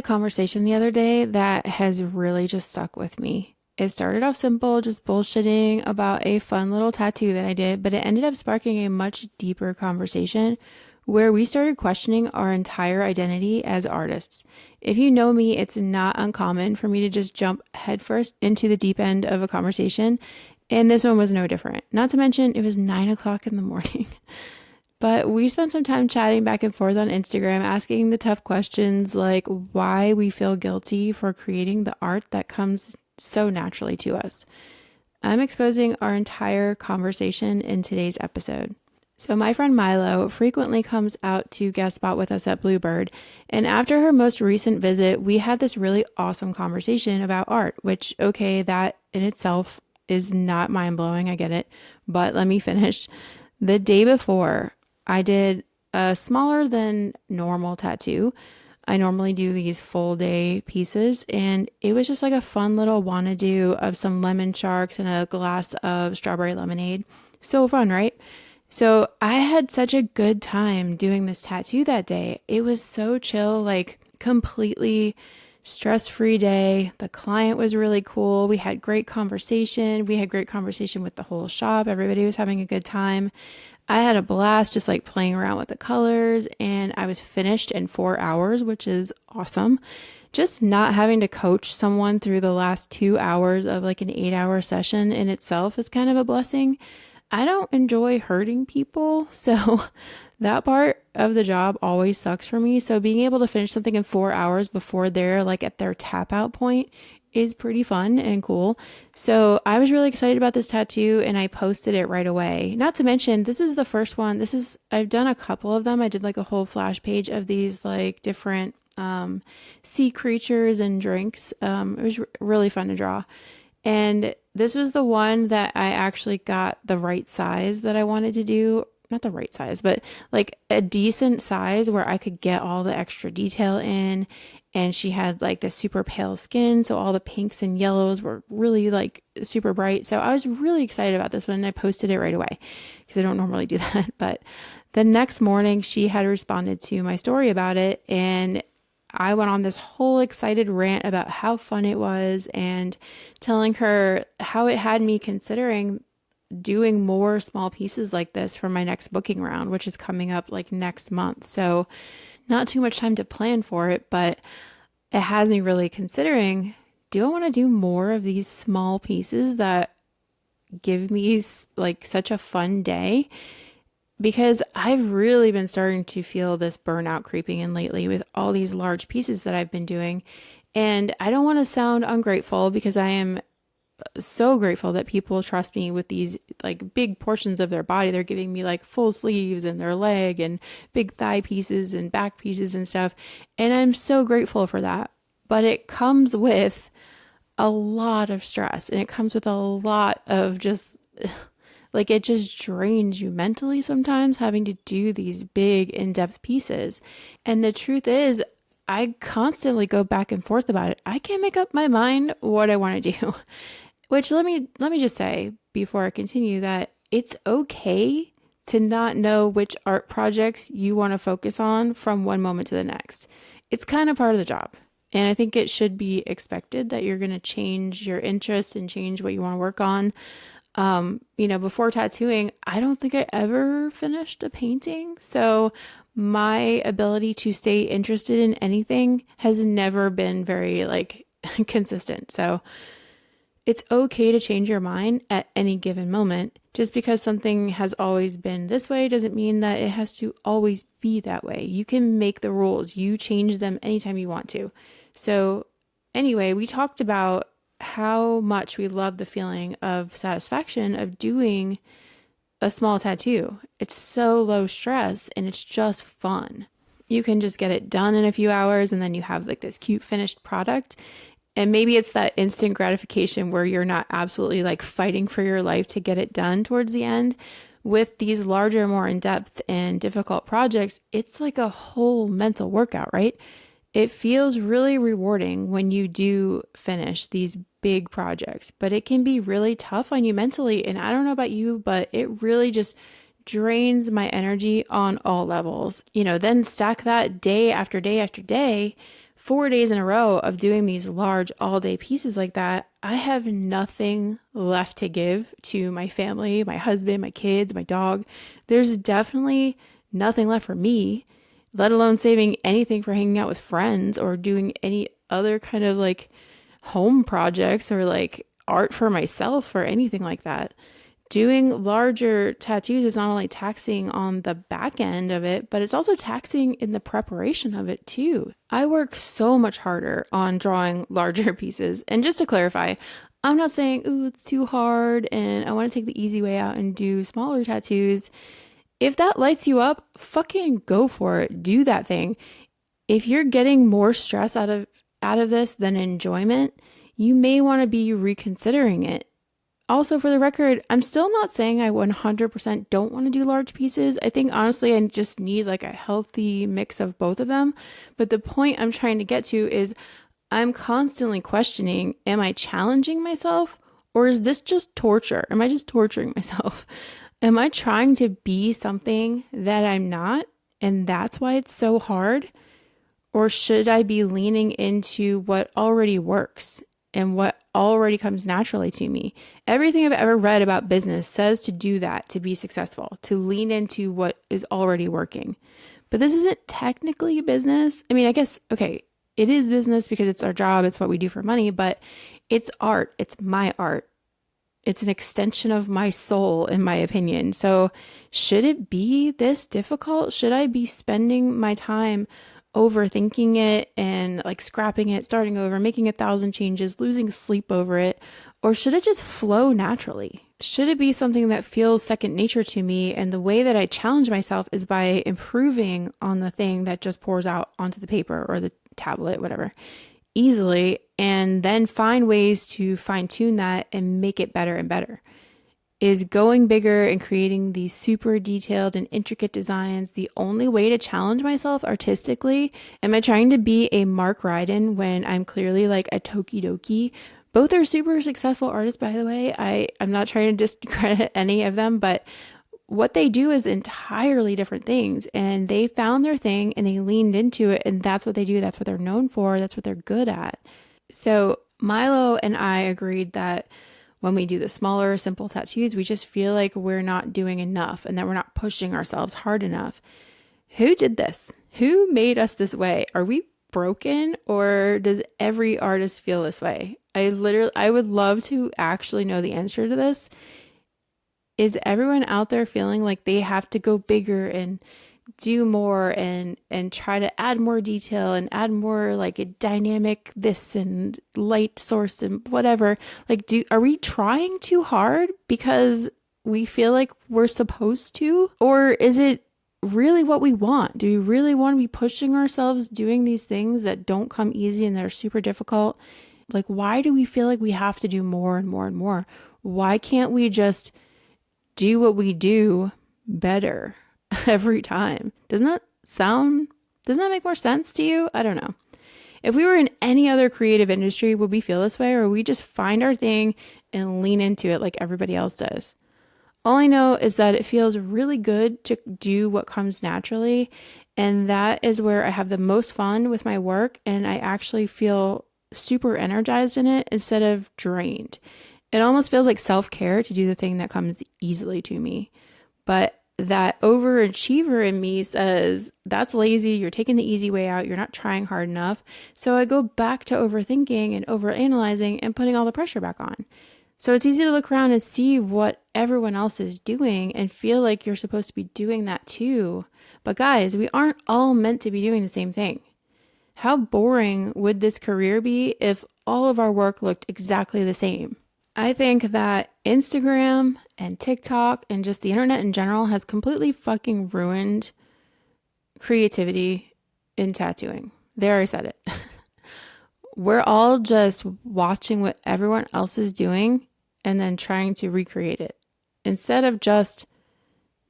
a conversation the other day that has really just stuck with me. It started off simple, just bullshitting about a fun little tattoo that I did, but it ended up sparking a much deeper conversation where we started questioning our entire identity as artists. If you know me, it's not uncommon for me to just jump headfirst into the deep end of a conversation, and this one was no different. Not to mention, it was 9 o'clock in the morning. But we spent some time chatting back and forth on Instagram, asking the tough questions like why we feel guilty for creating the art that comes so naturally to us. I'm exposing our entire conversation in today's episode. So my friend Milo frequently comes out to guest spot with us at Bluebird, and after her most recent visit, we had this really awesome conversation about art, which, okay, that in itself is not mind-blowing, I get it, but let me finish. The day before, I did a smaller than normal tattoo. I normally do these full day pieces, and it was just like a fun little wanna do of some lemon sharks and a glass of strawberry lemonade. So fun, right? So I had such a good time doing this tattoo that day. It was so chill, like completely stress-free day. The client was really cool. We had great conversation. We had great conversation with the whole shop. Everybody was having a good time. I had a blast just like playing around with the colors, and I was finished in 4 hours, which is awesome. Just not having to coach someone through the last 2 hours of like an 8 hour session in itself is kind of a blessing. I don't enjoy hurting people, so that part of the job always sucks for me. So being able to finish something in 4 hours before they're like at their tap out point is pretty fun and cool. So I was really excited about this tattoo and I posted it right away. Not to mention, this is the first one. I've done a couple of them. I did like a whole flash page of these like different sea creatures and drinks. It was really fun to draw. And this was the one that I actually got the right size that I wanted to do. Not the right size, but like a decent size where I could get all the extra detail in. And she had like this super pale skin, so all the pinks and yellows were really like super bright. So I was really excited about this one, and I posted it right away because I don't normally do that. But the next morning, she had responded to my story about it, and I went on this whole excited rant about how fun it was and telling her how it had me considering doing more small pieces like this for my next booking round, which is coming up like next month. So not too much time to plan for it, but it has me really considering, do I want to do more of these small pieces that give me like such a fun day? Because I've really been starting to feel this burnout creeping in lately with all these large pieces that I've been doing. And I don't want to sound ungrateful because I am so grateful that people trust me with these like big portions of their body. They're giving me like full sleeves and their leg and big thigh pieces and back pieces and stuff. And I'm so grateful for that. But it comes with a lot of stress, and it comes with a lot of just like it just drains you mentally sometimes having to do these big in-depth pieces. And the truth is, I constantly go back and forth about it. I can't make up my mind what I want to do. Which let me just say before I continue that it's okay to not know which art projects you want to focus on from one moment to the next. It's kind of part of the job. And I think it should be expected that you're going to change your interests and change what you want to work on. Before tattooing, I don't think I ever finished a painting. So my ability to stay interested in anything has never been very like consistent. So it's okay to change your mind at any given moment. Just because something has always been this way doesn't mean that it has to always be that way. You can make the rules. You change them anytime you want to. So anyway, we talked about how much we love the feeling of satisfaction of doing a small tattoo. It's so low stress and it's just fun. You can just get it done in a few hours and then you have like this cute finished product. And maybe it's that instant gratification where you're not absolutely like fighting for your life to get it done towards the end. With these larger, more in-depth and difficult projects, it's like a whole mental workout, right? It feels really rewarding when you do finish these big projects, but it can be really tough on you mentally. And I don't know about you, but it really just drains my energy on all levels. Then stack that day after day after day, 4 days in a row of doing these large all day pieces like that. I have nothing left to give to my family, my husband, my kids, my dog. There's definitely nothing left for me, let alone saving anything for hanging out with friends or doing any other kind of like home projects or like art for myself or anything like that. Doing larger tattoos is not only taxing on the back end of it, but it's also taxing in the preparation of it too. I work so much harder on drawing larger pieces. And just to clarify, I'm not saying, ooh, it's too hard and I want to take the easy way out and do smaller tattoos. If that lights you up, fucking go for it. Do that thing. If you're getting more stress out of this than enjoyment, you may want to be reconsidering it. Also, for the record, I'm still not saying I 100% don't want to do large pieces. I think honestly, I just need like a healthy mix of both of them. But the point I'm trying to get to is I'm constantly questioning, am I challenging myself or is this just torture? Am I just torturing myself? Am I trying to be something that I'm not? And that's why it's so hard? Or should I be leaning into what already works and what already comes naturally to me? Everything I've ever read about business says to do that, to be successful, to lean into what is already working. But this isn't technically business. I mean, I guess, okay, it is business because it's our job, it's what we do for money, but it's art. It's my art. It's an extension of my soul, in my opinion. So, should it be this difficult? Should I be spending my time overthinking it and like scrapping it, starting over, making 1,000 changes, losing sleep over it? Or should it just flow naturally? Should it be something that feels second nature to me? And the way that I challenge myself is by improving on the thing that just pours out onto the paper or the tablet, whatever, easily, and then find ways to fine tune that and make it better and better. Is going bigger and creating these super detailed and intricate designs the only way to challenge myself artistically? Am I trying to be a Mark Ryden when I'm clearly like a Tokidoki? Both are super successful artists, by the way. I'm not trying to discredit any of them, but what they do is entirely different things. And they found their thing and they leaned into it. And that's what they do. That's what they're known for. That's what they're good at. So Milo and I agreed that when we do the smaller, simple tattoos, we just feel like we're not doing enough and that we're not pushing ourselves hard enough. Who did this? Who made us this way? Are we broken or does every artist feel this way? I would love to actually know the answer to this. Is everyone out there feeling like they have to go bigger and do more and try to add more detail and add more like a dynamic this and light source and whatever? Like, are we trying too hard because we feel like we're supposed to? Or is it really what we want? Do we really want to be pushing ourselves doing these things that don't come easy and that are super difficult? Like, why do we feel like we have to do more and more and more? Why can't we just do what we do better every time? Doesn't that make more sense to you? I don't know. If we were in any other creative industry, would we feel this way, or we just find our thing and lean into it like everybody else does? All I know is that it feels really good to do what comes naturally, and that is where I have the most fun with my work, and I actually feel super energized in it instead of drained. It almost feels like self-care to do the thing that comes easily to me. But that overachiever in me says, that's lazy. You're taking the easy way out. You're not trying hard enough. So I go back to overthinking and overanalyzing and putting all the pressure back on. So it's easy to look around and see what everyone else is doing and feel like you're supposed to be doing that too. But guys, we aren't all meant to be doing the same thing. How boring would this career be if all of our work looked exactly the same? I think that Instagram and TikTok and just the internet in general has completely fucking ruined creativity in tattooing. There, I said it. We're all just watching what everyone else is doing and then trying to recreate it instead of just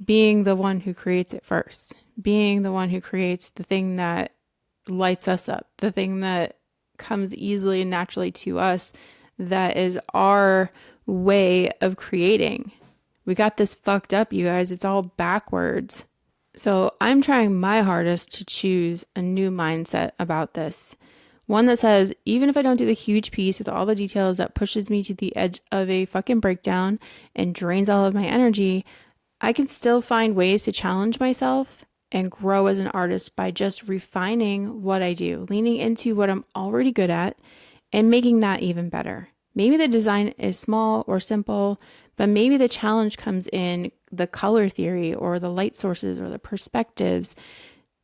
being the one who creates it first, being the one who creates the thing that lights us up, the thing that comes easily and naturally to us, that is our way of creating. We got this fucked up, you guys. It's all backwards. So I'm trying my hardest to choose a new mindset about this. One that says, even if I don't do the huge piece with all the details that pushes me to the edge of a fucking breakdown and drains all of my energy, I can still find ways to challenge myself and grow as an artist by just refining what I do, leaning into what I'm already good at and making that even better. Maybe the design is small or simple, but maybe the challenge comes in the color theory or the light sources or the perspectives.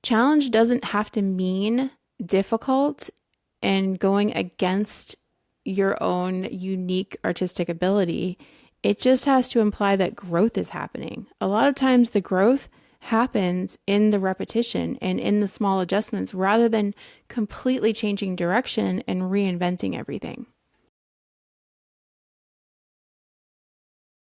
Challenge doesn't have to mean difficult and going against your own unique artistic ability. It just has to imply that growth is happening. A lot of times, the growth happens in the repetition and in the small adjustments rather than completely changing direction and reinventing everything.